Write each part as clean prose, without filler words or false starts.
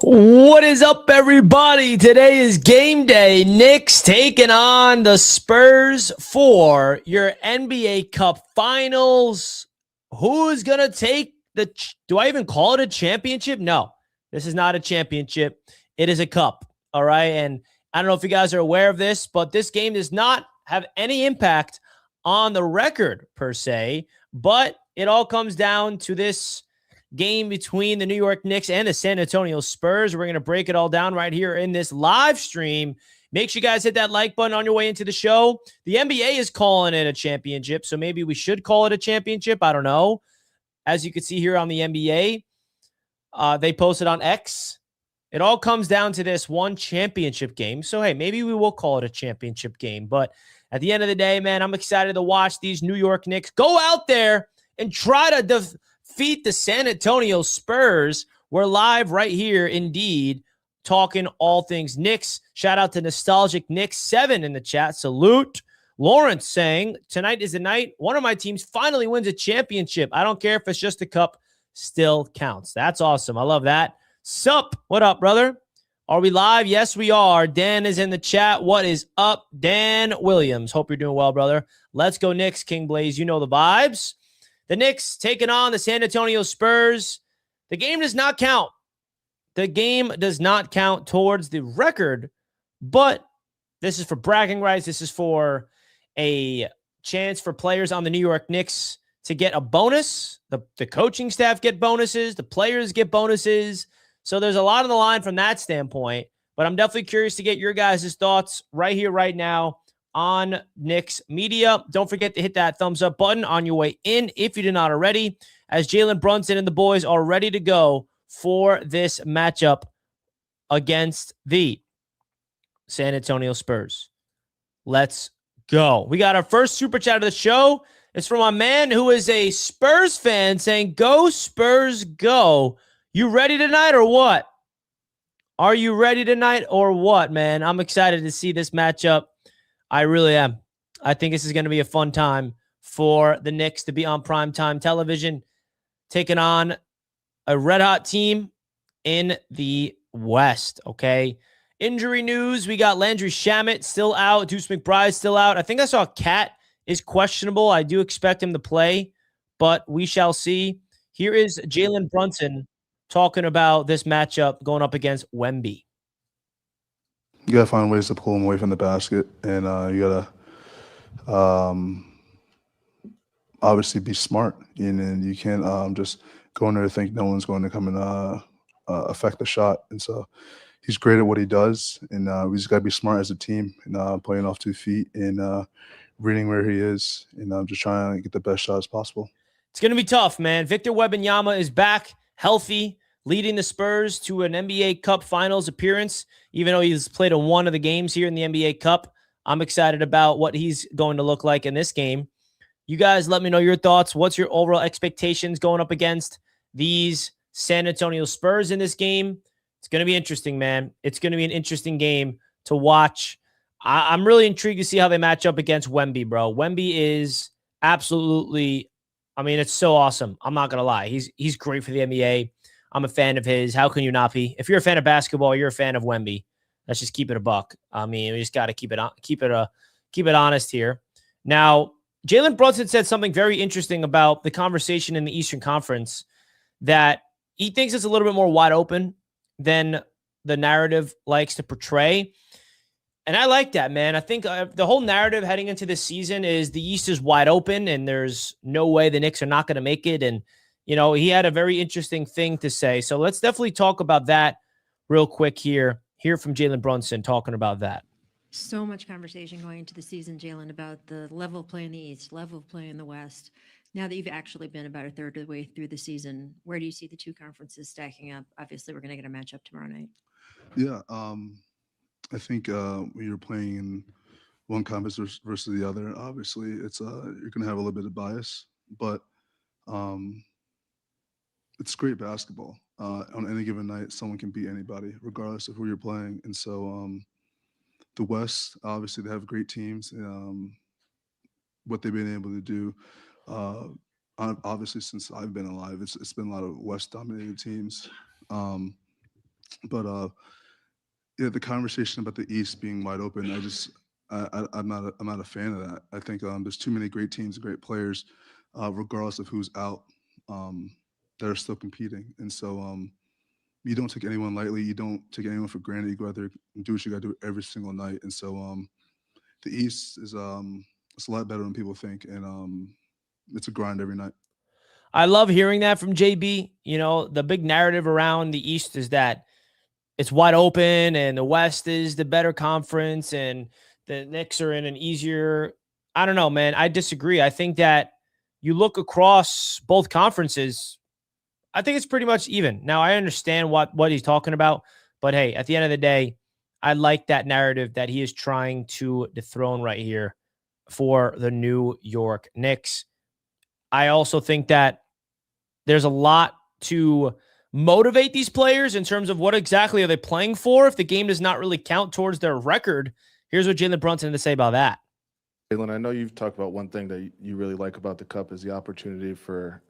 What is up, everybody? Today is game day. Knicks taking on the Spurs for your NBA Cup Finals. Who's going to take do I even call it a championship? No, this is not a championship. It is a cup, all right? And I don't know if you guys are aware of this, but this game does not have any impact on the record per se, but it all comes down to this game between the New York Knicks and the San Antonio Spurs. We're going to break it all down right here in this live stream. Make sure you guys hit that like button on your way into the show. The NBA is calling it a championship, so maybe we should call it a championship. I don't know. As you can see here on the NBA, they posted on X. It all comes down to this one championship game. So, hey, maybe we will call it a championship game. But at the end of the day, man, I'm excited to watch these New York Knicks go out there and try to defeat the San Antonio Spurs. We're live right here, indeed, talking all things Knicks. Shout out to Nostalgic Knicks 7 in the chat. Salute. Lawrence saying, tonight is the night one of my teams finally wins a championship. I don't care if it's just a cup, still counts. That's awesome. I love that. Sup? What up, brother? Are we live? Yes, we are. Dan is in the chat. What is up, Dan Williams? Hope you're doing well, brother. Let's go Knicks, King Blaze. You know the vibes. The Knicks taking on the San Antonio Spurs. The game does not count. The game does not count towards the record, but this is for bragging rights. This is for a chance for players on the New York Knicks to get a bonus. The coaching staff get bonuses. The players get bonuses. So there's a lot on the line from that standpoint, but I'm definitely curious to get your guys' thoughts right here, right now on Knicks Media. Don't forget to hit that thumbs up button on your way in if you did not already, as Jalen Brunson and the boys are ready to go for this matchup against the San Antonio Spurs. Let's go. We got our first super chat of the show. It's from a man who is a Spurs fan saying, "Go Spurs, go." You ready tonight or what? Are you ready tonight or what, man? I'm excited to see this matchup. I really am. I think this is going to be a fun time for the Knicks to be on primetime television, taking on a red-hot team in the West, okay? Injury news, we got Landry Shamet still out. Deuce McBride still out. I think I saw Cat is questionable. I do expect him to play, but we shall see. Here is Jalen Brunson talking about this matchup going up against Wemby. You gotta find ways to pull him away from the basket, and you gotta obviously be smart. And you can't just go in there and think no one's going to come and affect the shot. And so he's great at what he does, and we just gotta be smart as a team and playing off 2 feet and reading where he is, and just trying to get the best shot as possible. It's going to be tough, man. Victor Wembanyama is back, healthy, leading the Spurs to an NBA Cup Finals appearance, even though he's played in one of the games here in the NBA Cup. I'm excited about what he's going to look like in this game. You guys let me know your thoughts. What's your overall expectations going up against these San Antonio Spurs in this game? It's going to be interesting, man. It's going to be an interesting game to watch. I'm really intrigued to see how they match up against Wemby, bro. Wemby is absolutely, I mean, it's so awesome. I'm not going to lie. He's great for the NBA. I'm a fan of his. How can you not be? If you're a fan of basketball, you're a fan of Wemby. Let's just keep it a buck. I mean, we just got to keep it honest here. Now, Jalen Brunson said something very interesting about the conversation in the Eastern Conference, that he thinks it's a little bit more wide open than the narrative likes to portray. And I like that, man. I think the whole narrative heading into this season is the East is wide open and there's no way the Knicks are not going to make it. And, you know, he had a very interesting thing to say. So let's definitely talk about that real quick here. Hear from Jalen Brunson talking about that. So much conversation going into the season, Jalen, about the level of play in the East, level of play in the West. Now that you've actually been about a third of the way through the season, where do you see the two conferences stacking up? Obviously, we're going to get a matchup tomorrow night. Yeah, I think when you're playing in one conference versus the other, obviously it's you're gonna have a little bit of bias, but um, it's great basketball. On any given night, someone can beat anybody, regardless of who you're playing. And so the West, obviously, they have great teams. What they've been able to do, uh, obviously, since I've been alive, it's been a lot of West dominated teams. Um, But yeah, the conversation about the East being wide open, I'm not a fan of that. I think there's too many great teams and great players, regardless of who's out, that are still competing. And so you don't take anyone lightly. You don't take anyone for granted. You go out there and do what you got to do every single night. And so the East is it's a lot better than people think, and it's a grind every night. I love hearing that from JB. You know, the big narrative around the East is that it's wide open and the West is the better conference and the Knicks are in an easier. I don't know, man. I disagree. I think that you look across both conferences, I think it's pretty much even. Now, I understand what he's talking about, but hey, at the end of the day, I like that narrative that he is trying to dethrone right here for the New York Knicks. I also think that there's a lot to motivate these players in terms of what exactly are they playing for if the game does not really count towards their record. Here's what Jalen Brunson had to say about that. Jalen, I know you've talked about one thing that you really like about the Cup is the opportunity for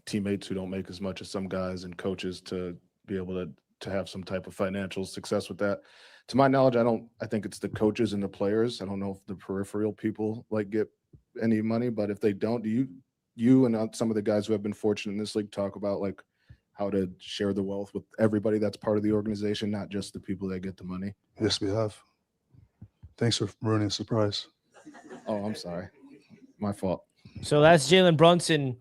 teammates who don't make as much as some guys and coaches to be able to have some type of financial success with that. To my knowledge, I think it's the coaches and the players. I don't know if the peripheral people get any money, but if they don't, do you and some of the guys who have been fortunate in this league talk about how to share the wealth with everybody that's part of the organization, not just the people that get the money? Yes, we have. Thanks for ruining the surprise. Oh, I'm sorry. My fault. So that's Jalen Brunson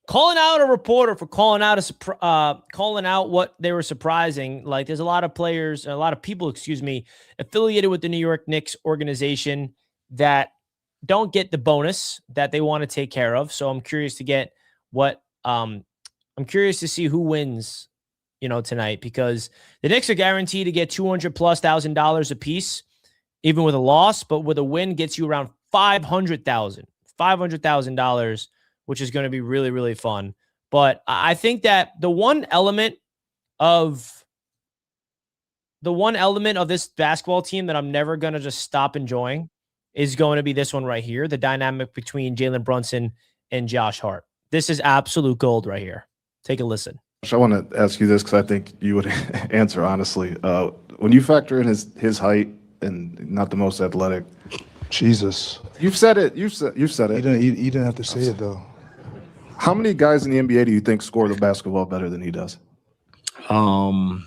calling out a reporter for calling out what they were surprising. Like, there's a lot of players, a lot of people, affiliated with the New York Knicks organization that don't get the bonus that they want to take care of. So I'm curious to see who wins, tonight, because the Knicks are guaranteed to get $200,000+ a piece, even with a loss, but with a win gets you around $500,000, which is going to be really, really fun. But I think that the one element of this basketball team that I'm never going to just stop enjoying is going to be this one right here, the dynamic between Jalen Brunson and Josh Hart. This is absolute gold right here. Take a listen. I want to ask you this because I think you would answer honestly. When you factor in his height and not the most athletic, Jesus, you've said it. You've said it. You didn't have to say it though. How many guys in the NBA do you think score the basketball better than he does? Probably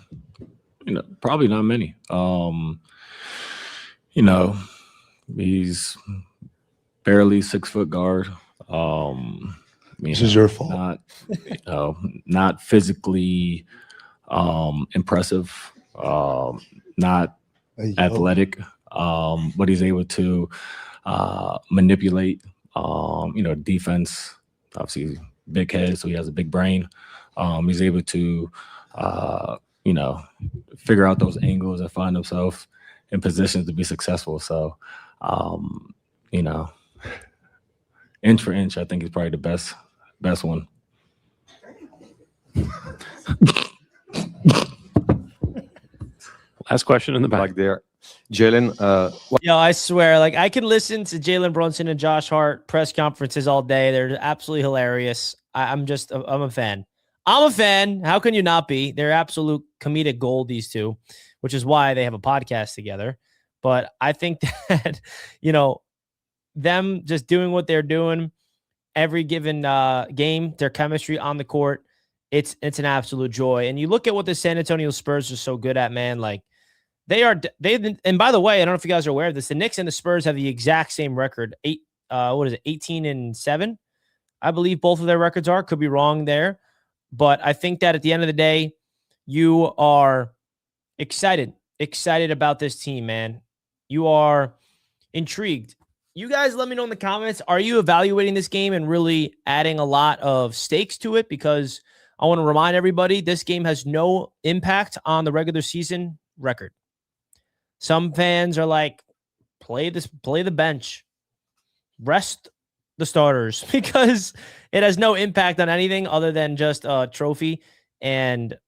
not many. He's barely 6 foot guard. This is your fault. Not physically impressive. Not athletic. But he's able to manipulate. Defense. Obviously, big head, so he has a big brain. He's able to, figure out those angles and find himself in positions to be successful. So, inch for inch, I think he's probably the best one. Last question in the back there. Jalen, I swear, I can listen to Jalen Brunson and Josh Hart press conferences all day. They're absolutely hilarious. I'm a fan. I'm a fan. How can you not be? They're absolute comedic gold, these two, which is why they have a podcast together. But I think that, them just doing what they're doing every given game, their chemistry on the court, it's an absolute joy. And you look at what the San Antonio Spurs are so good at, man. And by the way, I don't know if you guys are aware of this. The Knicks and the Spurs have the exact same record. 18-7? I believe both of their records are. Could be wrong there. But I think that at the end of the day, you are excited about this team, man. You are intrigued. You guys let me know in the comments. Are you evaluating this game and really adding a lot of stakes to it? Because I want to remind everybody, this game has no impact on the regular season record. Some fans are like, play the bench, rest the starters, because it has no impact on anything other than just a trophy. And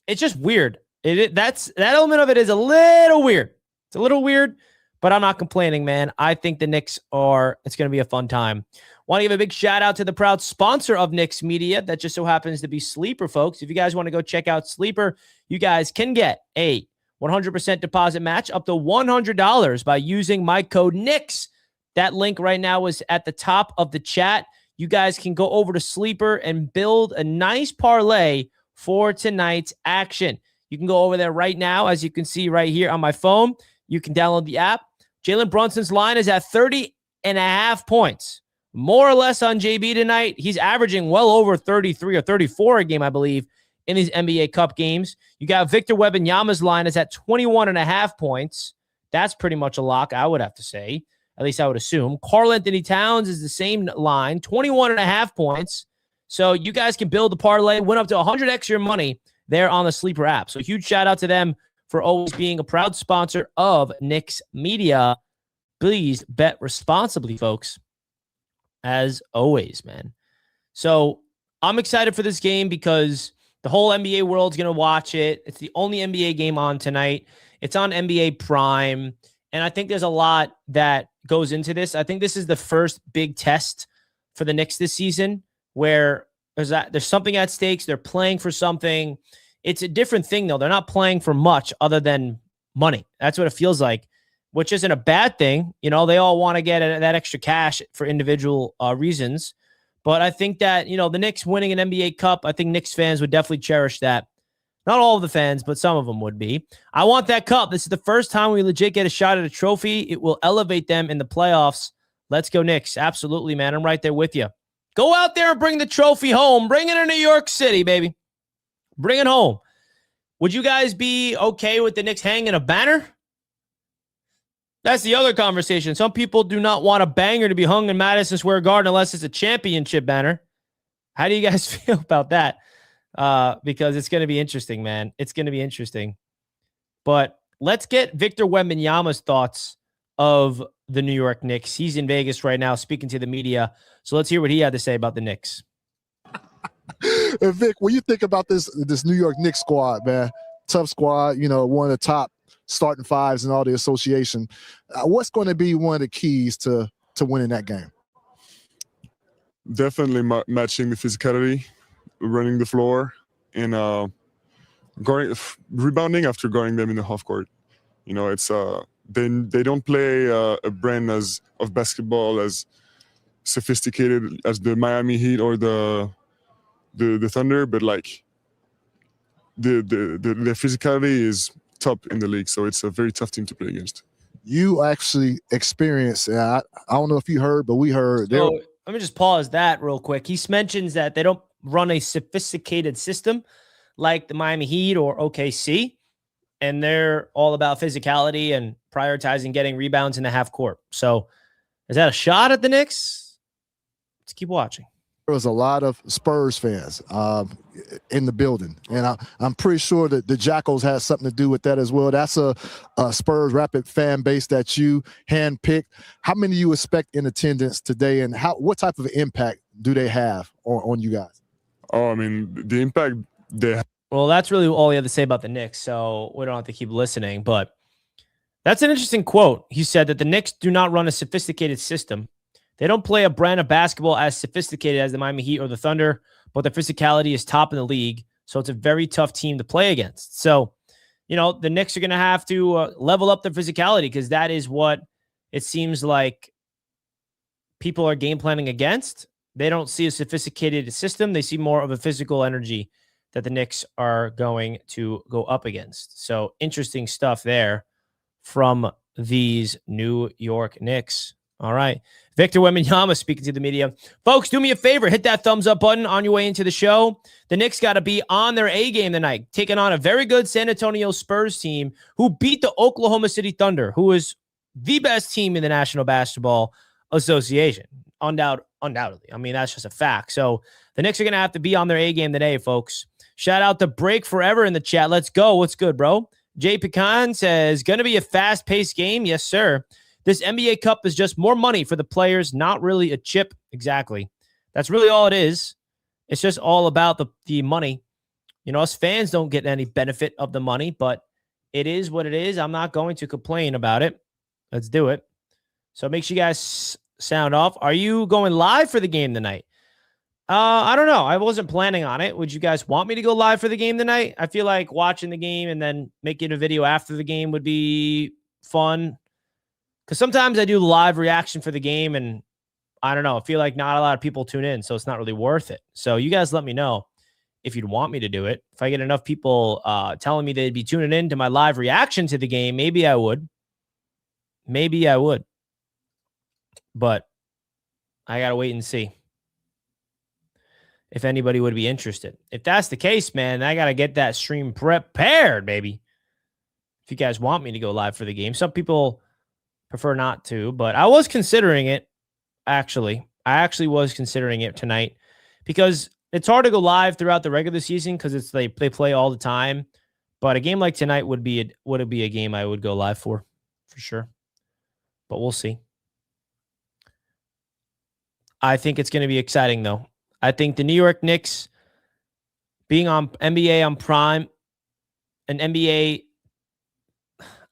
it's just weird. That element of it is a little weird. It's a little weird, but I'm not complaining, man. I think the Knicks it's going to be a fun time. Want to give a big shout out to the proud sponsor of Knicks Media. That just so happens to be Sleeper, folks. If you guys want to go check out Sleeper, you guys can get a 100% deposit match up to $100 by using my code Knicks. That link right now is at the top of the chat. You guys can go over to Sleeper and build a nice parlay for tonight's action. You can go over there right now, as you can see right here on my phone. You can download the app. Jalen Brunson's line is at 30.5 points. More or less on JB tonight. He's averaging well over 33 or 34 a game, I believe, in these NBA Cup games. You got Victor Wembanyama's line is at 21.5 points. That's pretty much a lock, I would have to say. At least I would assume. Karl Anthony Towns is the same line, 21.5 points. So you guys can build a parlay, win up to 100x your money there on the Sleeper app. So huge shout out to them for always being a proud sponsor of Knicks Media. Please bet responsibly, folks. As always, man. So I'm excited for this game because the whole NBA world's going to watch it. It's the only NBA game on tonight. It's on NBA Prime. And I think there's a lot that goes into this. I think this is the first big test for the Knicks this season where there's something at stakes. They're playing for something. It's a different thing, though. They're not playing for much other than money. That's what it feels like, which isn't a bad thing. You know, they all want to get that extra cash for individual reasons. But I think that, you know, the Knicks winning an NBA Cup, I think Knicks fans would definitely cherish that. Not all of the fans, but some of them would be. I want that cup. This is the first time we legit get a shot at a trophy. It will elevate them in the playoffs. Let's go Knicks. Absolutely, man. I'm right there with you. Go out there and bring the trophy home. Bring it to New York City, baby. Bring it home. Would you guys be okay with the Knicks hanging a banner? That's the other conversation. Some people do not want a banger to be hung in Madison Square Garden unless it's a championship banner. How do you guys feel about that? Because it's going to be interesting, man. It's going to be interesting. But let's get Victor Wembanyama's thoughts of the New York Knicks. He's in Vegas right now speaking to the media. So let's hear what he had to say about the Knicks. And Vic, when you think about this New York Knicks squad, man, tough squad, you know, one of the top starting fives in all the association. What's going to be one of the keys to winning that game? Definitely matching the physicality, running the floor, and rebounding after guarding them in the half court. You know, it's they don't play a brand of basketball as sophisticated as the Miami Heat or the Thunder, but like the physicality is top in the league, so it's a very tough team to play against. You actually experienced, I don't know if you heard, but we heard. So, let me just pause that real quick. He mentions that they don't run a sophisticated system like the Miami Heat or OKC, and they're all about physicality and prioritizing getting rebounds in the half court. So is that a shot at the Knicks? Let's keep watching. There was a lot of Spurs fans in the building, and I'm pretty sure that the Jackals had something to do with that as well. That's a Spurs Rapid fan base that you handpicked. How many do you expect in attendance today, and what type of impact do they have on you guys? Oh, I mean, the impact they have. Well, that's really all he had to say about the Knicks, so we don't have to keep listening. But that's an interesting quote. He said that the Knicks do not run a sophisticated system. They don't play a brand of basketball as sophisticated as the Miami Heat or the Thunder, but their physicality is top in the league, so it's a very tough team to play against. So, you know, the Knicks are going to have to level up their physicality because that is what it seems like people are game planning against. They don't see a sophisticated system. They see more of a physical energy that the Knicks are going to go up against. So interesting stuff there from these New York Knicks. All right. Victor Wembanyama speaking to the media. Folks, do me a favor. Hit that thumbs up button on your way into the show. The Knicks got to be on their A game tonight, taking on a very good San Antonio Spurs team who beat the Oklahoma City Thunder, who is the best team in the National Basketball Association. Undoubtedly. I mean, that's just a fact. So the Knicks are going to have to be on their A game today, folks. Shout out to Break Forever in the chat. Let's go. What's good, bro? Jay Pecan says, going to be a fast-paced game. Yes, sir. This NBA Cup is just more money for the players, not really a chip. Exactly. That's really all it is. It's just all about the money. You know, us fans don't get any benefit of the money, but it is what it is. I'm not going to complain about it. Let's do it. So make sure you guys sound off. Are you going live for the game tonight? I don't know. I wasn't planning on it. Would you guys want me to go live for the game tonight? I feel like watching the game and then making a video after the game would be fun. Because sometimes I do live reaction for the game and I don't know. I feel like not a lot of people tune in, so it's not really worth it. So you guys let me know if you'd want me to do it. If I get enough people telling me they'd be tuning in to my live reaction to the game, maybe I would. Maybe I would. But I got to wait and see if anybody would be interested. If that's the case, man, I got to get that stream prepared, baby. If you guys want me to go live for the game. Some people prefer not to, but I was considering it, actually. I actually was considering it tonight because it's hard to go live throughout the regular season because they play all the time. But a game like tonight would be a game I would go live for sure. But we'll see. I think it's going to be exciting, though. I think the New York Knicks being on NBA on Prime, an NBA,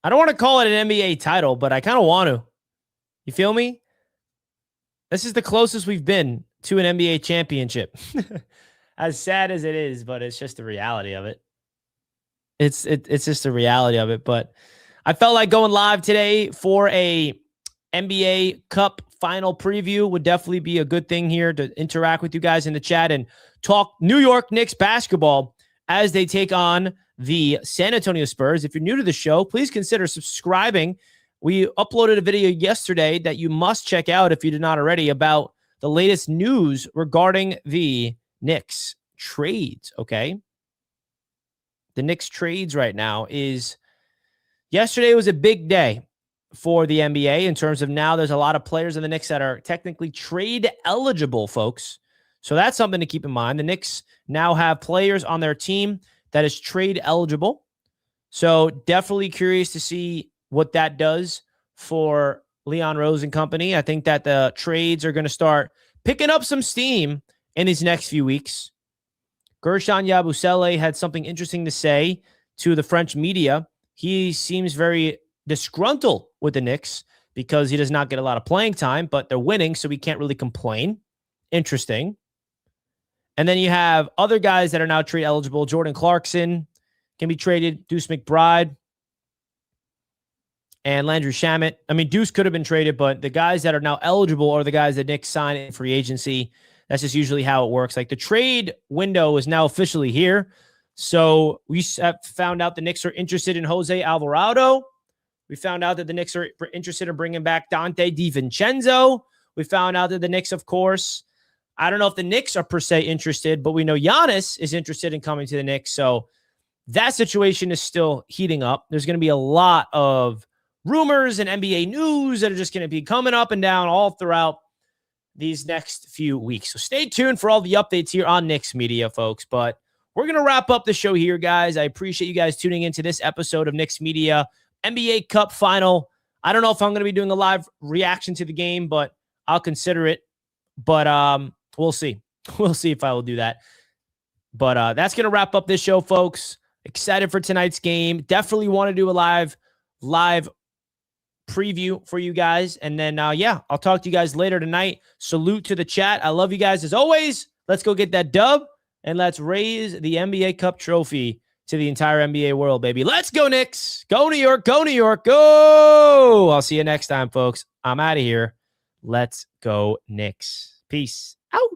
I don't want to call it an NBA title, but I kind of want to. You feel me? This is the closest we've been to an NBA championship. As sad as it is, but it's just the reality of it. It's just the reality of it. But I felt like going live today for a NBA Cup final preview would definitely be a good thing here to interact with you guys in the chat and talk New York Knicks basketball as they take on the San Antonio Spurs. If you're new to the show, please consider subscribing. We uploaded a video yesterday that you must check out if you did not already about the latest news regarding the Knicks trades, okay? The Knicks trades right now is yesterday was a big day for the NBA in terms of now there's a lot of players in the Knicks that are technically trade eligible, folks. So that's something to keep in mind. The Knicks now have players on their team that is trade eligible. So definitely curious to see what that does for Leon Rose and company. I think that the trades are going to start picking up some steam in these next few weeks. Gershon Yabusele had something interesting to say to the French media. He seems very disgruntled with the Knicks because he does not get a lot of playing time, but they're winning, so he can't really complain. Interesting. And then you have other guys that are now trade eligible. Jordan Clarkson can be traded. Deuce McBride and Landry Shamet. I mean, Deuce could have been traded, but the guys that are now eligible are the guys that Knicks sign in free agency. That's just usually how it works. Like the trade window is now officially here. So we have found out the Knicks are interested in Jose Alvarado. We found out that the Knicks are interested in bringing back Dante DiVincenzo. We found out that the Knicks, of course, I don't know if the Knicks are per se interested, but we know Giannis is interested in coming to the Knicks. So that situation is still heating up. There's going to be a lot of rumors and NBA news that are just going to be coming up and down all throughout these next few weeks. So stay tuned for all the updates here on Knicks Media, folks. But we're going to wrap up the show here, guys. I appreciate you guys tuning into this episode of Knicks Media NBA Cup Final. I don't know if I'm going to be doing a live reaction to the game, but I'll consider it. But we'll see. We'll see if I will do that. But that's going to wrap up this show, folks. Excited for tonight's game. Definitely want to do a live preview for you guys. And then, yeah, I'll talk to you guys later tonight. Salute to the chat. I love you guys as always. Let's go get that dub, and let's raise the NBA Cup trophy to the entire NBA world, baby. Let's go, Knicks. Go, New York. Go, New York. Go. I'll see you next time, folks. I'm out of here. Let's go, Knicks. Peace out.